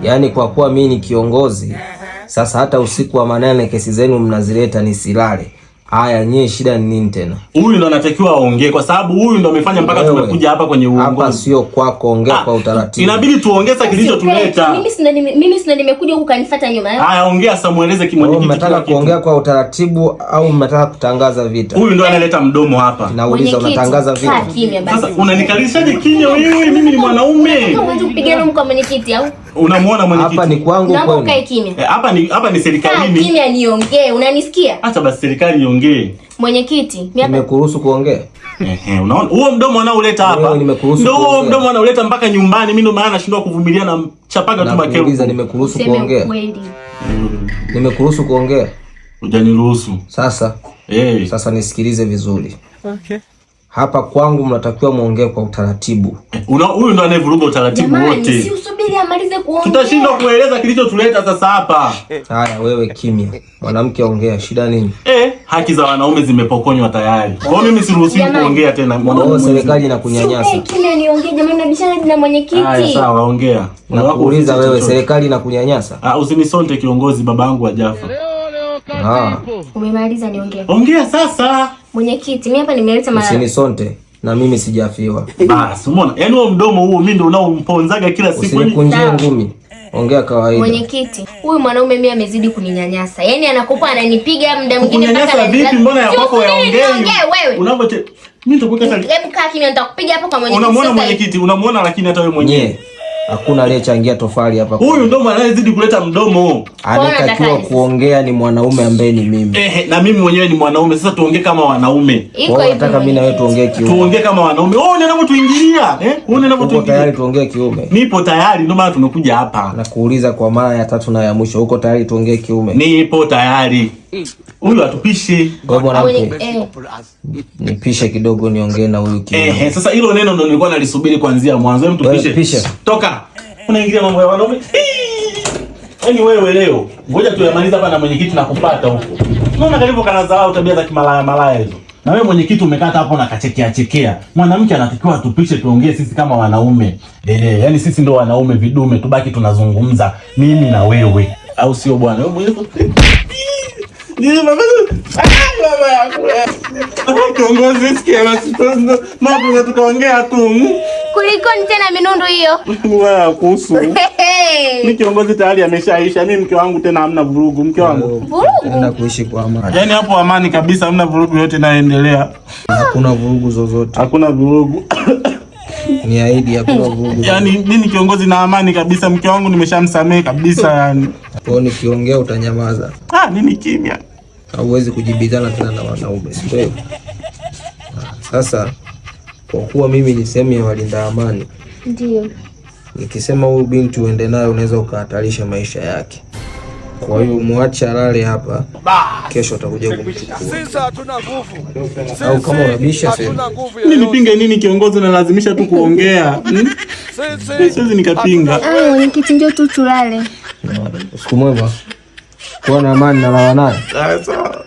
Yaani kwa kuwa mimi ni kiongozi, sasa hata usiku wa manane kesi zenu mnazileta nisilale. Haya, nyie shida ni nini tena? Huyu ndo anatakiwa aongee kwa sababu huyu ndo amefanya mpaka tumekuja hapa kwenye uongozi. Hapa sio kwako, ongea kwa utaratibu. Inabidi tuongeze kilichotuleta. Mimi sina nimekuja huku kanifuata nyuma. Haya, ongea sasa, mueleze kimwenyekiti. Mnataka kuongea kwa utaratibu au mnataka kutangaza vita? Huyu ndo analeta mdomo hapa. Nauliza, unatangaza vita? Sasa unanikalishaje kimya wewe? Mimi ni mwanaume. Unataka kupigana kwa mwenyekiti au? Unamuona mwenyekiti? Hapa ni kwangu kwenu. Naomba ukae kimya. Hapa ni serikalini. Kaa kimya niongee, unanisikia? Acha basi serikali iongee. Mwenyekiti, nimekuruhusu kuongea. Unaona? Huo mdomo anaoleta hapa. Ndio huo mdomo anaoleta mpaka nyumbani. Mimi ndo maana nashindwa kuvumilia na chapaga tu makeo. Nimekuruhusu kuongea. Nimekuruhusu kuongea. Hujaniruhusu. Sasa. Sasa nisikilize vizuri. Okay. Hapa kwangu mnatakiwa muongee kwa utaratibu. Huyu ndo anayevuruga utaratibu wote. Si usubiri amalize kuongea. Tutashindwa kueleza kilichotuleta sasa hapa. Haya, wewe kimya. Mwanamke ongea, shida nini? Haki za wanaume zimepokonywa tayari. Kwa hiyo mimi siruhusiwi kuongea tena. Mwanaume, serikali inakunyanyasa. Kimya niongee jamani, nabishana na mwenyekiti. Haya sawa, ongea. Nakuuliza wewe, serikali inakunyanyasa? Usinisonte kiongozi, babangu hajafa. Umemaliza niongee. Ongea sasa. Mwenyekiti, mimi hapa nimeleta usinisonte na mimi sijafiwa. Basi umeona? Yaani huo mdomo huo mimi ndio unaomponzaga kila siku. Usinikunjie ngumi. Ongea kawaida. Mwenyekiti, huyu mwanaume mimi amezidi kuninyanyasa. Yaani anakopa ananipiga muda mwingine mpaka vipi? Mbona yako yaongee? Wewe. Unapote mimi nitakuweka tali. Hebu kaa kimya, nitakupiga hapo kwa mwenyekiti. Unamuona mwenyekiti? Unamuona lakini hata wewe mwenyewe. Hakuna aliyechangia tofali hapa. Huyu ndo anayezidi kuleta mdomo. Anatakiwa kuongea ni mwanaume ambaye ni mimi. Na mimi mwenyewe ni mwanaume. Sasa tuongee kama wanaume. Wewe unataka mimi na wewe tuongee kiume. Tuongee kama wanaume. Wewe unavyotuingilia, wewe unavyotuingilia. Uko tayari tuongee kiume? Nipo tayari, ndio maana tumekuja hapa. Nakuuliza kwa mara ya 3 na ya mwisho, uko tayari tuongee kiume? Nipo tayari. Huyu atupishe. Nipishe kidogo niongee na huyu kiume. Sasa hilo neno ndo nilikuwa nalisubiri kuanzia mwanzo. Hem, tupishe. Toka. Unaingilia mambo ya wanaume. Yaani wewe leo, ngoja tuyamalize hapa na mwenyekiti na kupata huko. Unaona karibu kana dharau tabia za kimalaya hizo. Na wewe mwenyekiti umekata hapo na kachekea. Mwanamke anatakiwa tupishe tuongee sisi kama wanaume. Yaani sisi ndo wanaume vidume, tubaki tunazungumza mimi na wewe. Au sio bwana? Wewe mwenyewe baba yangu. Kiongozi sikia basi mambo tukaongea tu. Kuliko tena minundo hiyo. Wewe kuhusu. Mimi kiongozi tayari ameshaisha. Mimi mke wangu tena hamna vurugu. Mke wangu. Vurugu. Na kuishi kwa amani. Yaani hapo amani kabisa, hamna vurugu yote inaendelea. Hakuna vurugu zozote. Hakuna vurugu. Ni ahidi hakuna vurugu. Yaani mimi kiongozi na amani kabisa, mke wangu nimeshamsamehe kabisa yani. Kwa nikiongea utanyamaza. Nini kimya? Hauwezi kujibizana tena na wanaume, sio? Sasa kwa kuwa mimi ni sehemu ya walinda amani, ndio nikisema huyu binti uende naye unaweza ukahatarisha maisha yake. Kwa hiyo muache alale hapa, kesho atakuja kumchukua. Sisi hatuna nguvu. Au kama unabisha sema. Mimi nipinge nini kiongozi, na lazimisha tu kuongea. Siwezi nikapinga. Mwenyekiti ndio tu tulale. Siku mwema. Kuwa na amani na lawa naye. Sawa.